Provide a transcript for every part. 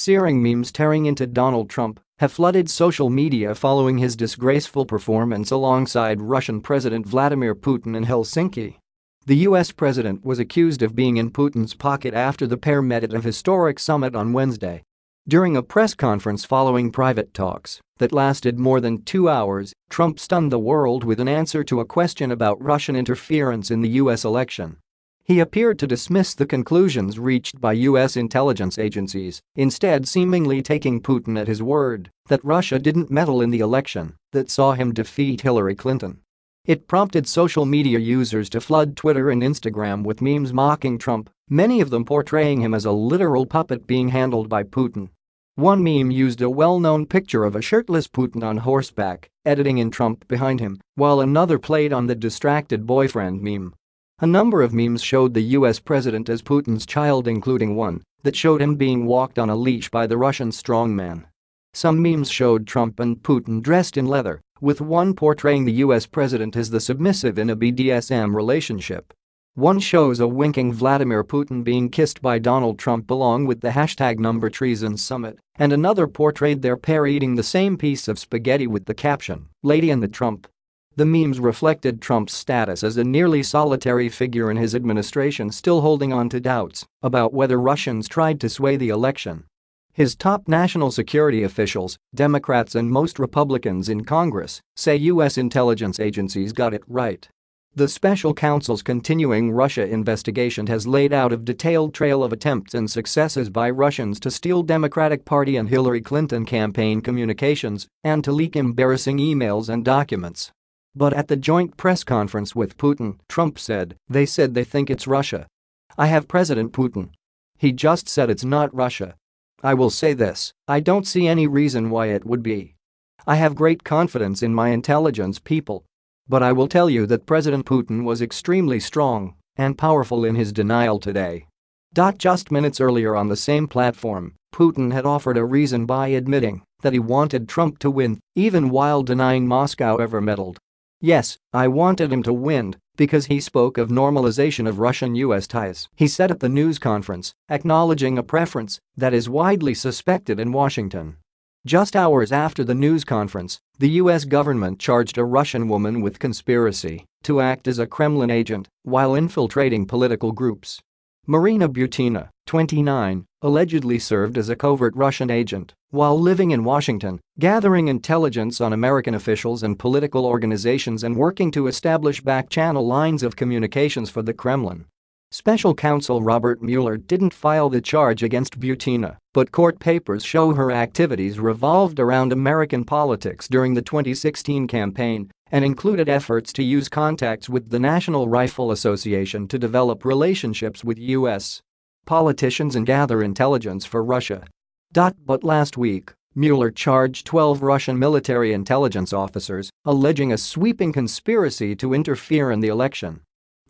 searing memes tearing into Donald Trump have flooded social media following his disgraceful performance alongside Russian President Vladimir Putin in Helsinki. The US president was accused of being in Putin's pocket after the pair met at a historic summit on Wednesday. During a press conference following private talks that lasted more than 2 hours, Trump stunned the world with an answer to a question about Russian interference in the US election. He appeared to dismiss the conclusions reached by US intelligence agencies, instead seemingly taking Putin at his word that Russia didn't meddle in the election that saw him defeat Hillary Clinton. It prompted social media users to flood Twitter and Instagram with memes mocking Trump, many of them portraying him as a literal puppet being handled by Putin. One meme used a well-known picture of a shirtless Putin on horseback, editing in Trump behind him, while another played on the distracted boyfriend meme. A number of memes showed the US president as Putin's child, including one that showed him being walked on a leash by the Russian strongman. Some memes showed Trump and Putin dressed in leather, with one portraying the US president as the submissive in a BDSM relationship. One shows a winking Vladimir Putin being kissed by Donald Trump along with the #treason summit, and another portrayed their pair eating the same piece of spaghetti with the caption, "Lady and the Trump." The memes reflected Trump's status as a nearly solitary figure in his administration, still holding on to doubts about whether Russians tried to sway the election. His top national security officials, Democrats and most Republicans in Congress, say US intelligence agencies got it right. The special counsel's continuing Russia investigation has laid out a detailed trail of attempts and successes by Russians to steal Democratic Party and Hillary Clinton campaign communications and to leak embarrassing emails and documents. But at the joint press conference with Putin, Trump said they think it's Russia. "I have President Putin. He just said it's not Russia. I will say this, I don't see any reason why it would be. I have great confidence in my intelligence people. But I will tell you that President Putin was extremely strong and powerful in his denial today." Just minutes earlier on the same platform, Putin had offered a reason by admitting that he wanted Trump to win, even while denying Moscow ever meddled. "Yes, I wanted him to win because he spoke of normalization of Russian-US ties," he said at the news conference, acknowledging a preference that is widely suspected in Washington. Just hours after the news conference, the US government charged a Russian woman with conspiracy to act as a Kremlin agent while infiltrating political groups. Marina Butina, 29, allegedly served as a covert Russian agent while living in Washington, gathering intelligence on American officials and political organizations and working to establish back-channel lines of communications for the Kremlin. Special counsel Robert Mueller didn't file the charge against Butina, but court papers show her activities revolved around American politics during the 2016 campaign and included efforts to use contacts with the National Rifle Association to develop relationships with U.S. politicians and gather intelligence for Russia. But last week, Mueller charged 12 Russian military intelligence officers, alleging a sweeping conspiracy to interfere in the election.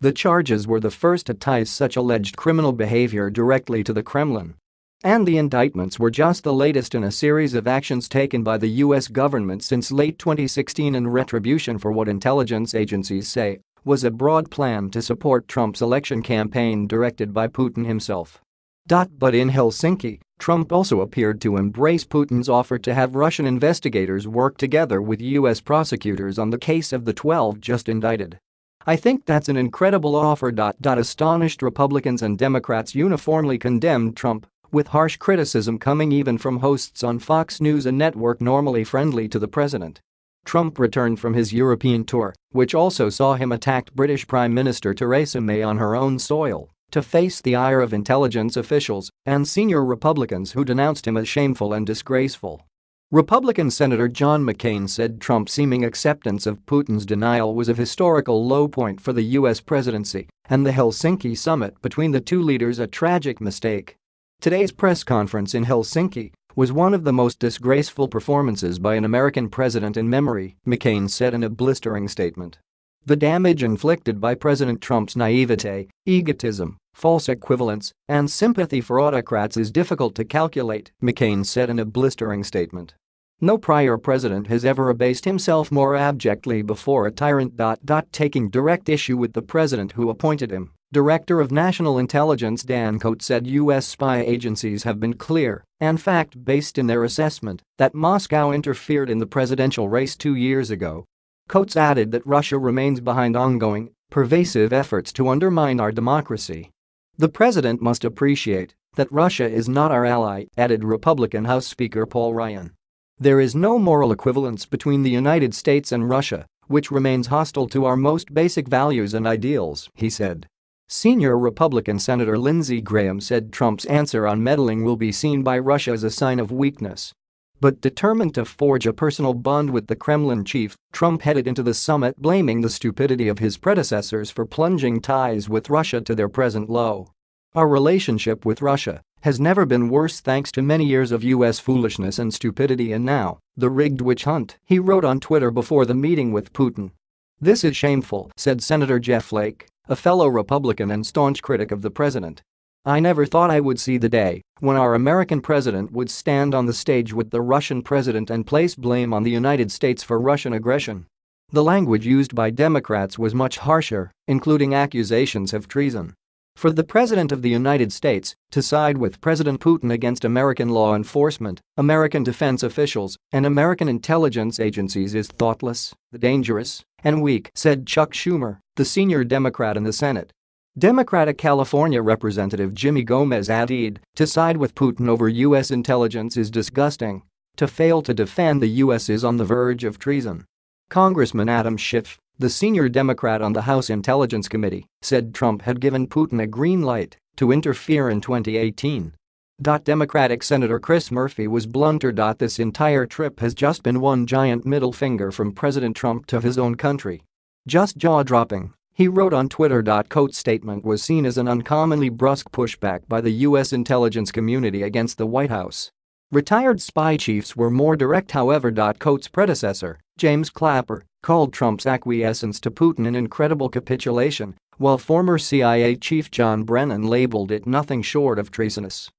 The charges were the first to tie such alleged criminal behavior directly to the Kremlin. And the indictments were just the latest in a series of actions taken by the US government since late 2016 in retribution for what intelligence agencies say was a broad plan to support Trump's election campaign directed by Putin himself. But in Helsinki, Trump also appeared to embrace Putin's offer to have Russian investigators work together with US prosecutors on the case of the 12 just indicted. "I think that's an incredible offer." Astonished Republicans and Democrats uniformly condemned Trump, with harsh criticism coming even from hosts on Fox News, a network normally friendly to the president. Trump returned from his European tour, which also saw him attack British Prime Minister Theresa May on her own soil, to face the ire of intelligence officials and senior Republicans who denounced him as shameful and disgraceful. Republican Senator John McCain said Trump's seeming acceptance of Putin's denial was a historical low point for the US presidency and the Helsinki summit between the two leaders a tragic mistake. Today's press conference in Helsinki was one of the most disgraceful performances by an American president in memory, McCain said in a blistering statement. The damage inflicted by President Trump's naivete, egotism, false equivalence, and sympathy for autocrats is difficult to calculate, McCain said in a blistering statement. No prior president has ever abased himself more abjectly before a tyrant. Taking direct issue with the president who appointed him, Director of National Intelligence Dan Coats said U.S. spy agencies have been clear and fact-based in their assessment that Moscow interfered in the presidential race 2 years ago. Coats added that Russia remains behind ongoing, pervasive efforts to undermine our democracy. The president must appreciate that Russia is not our ally, added Republican House Speaker Paul Ryan. There is no moral equivalence between the United States and Russia, which remains hostile to our most basic values and ideals, he said. Senior Republican Senator Lindsey Graham said Trump's answer on meddling will be seen by Russia as a sign of weakness. But determined to forge a personal bond with the Kremlin chief, Trump headed into the summit blaming the stupidity of his predecessors for plunging ties with Russia to their present low. Our relationship with Russia has never been worse thanks to many years of U.S. foolishness and stupidity and now, the rigged witch hunt, he wrote on Twitter before the meeting with Putin. This is shameful, said Senator Jeff Flake, a fellow Republican and staunch critic of the president. I never thought I would see the day when our American president would stand on the stage with the Russian president and place blame on the United States for Russian aggression. The language used by Democrats was much harsher, including accusations of treason. For the President of the United States to side with President Putin against American law enforcement, American defense officials, and American intelligence agencies is thoughtless, dangerous, and weak, said Chuck Schumer, the senior Democrat in the Senate. Democratic California Representative Jimmy Gomez added, to side with Putin over U.S. intelligence is disgusting. To fail to defend the U.S. is on the verge of treason. Congressman Adam Schiff, the senior Democrat on the House Intelligence Committee, said Trump had given Putin a green light to interfere in 2018. Democratic Senator Chris Murphy was blunter. This entire trip has just been one giant middle finger from President Trump to his own country. Just jaw-dropping, he wrote on Twitter. Coats' statement was seen as an uncommonly brusque pushback by the U.S. intelligence community against the White House. Retired spy chiefs were more direct, however. Coats' predecessor, James Clapper, called Trump's acquiescence to Putin an incredible capitulation, while former CIA chief John Brennan labeled it nothing short of treasonous.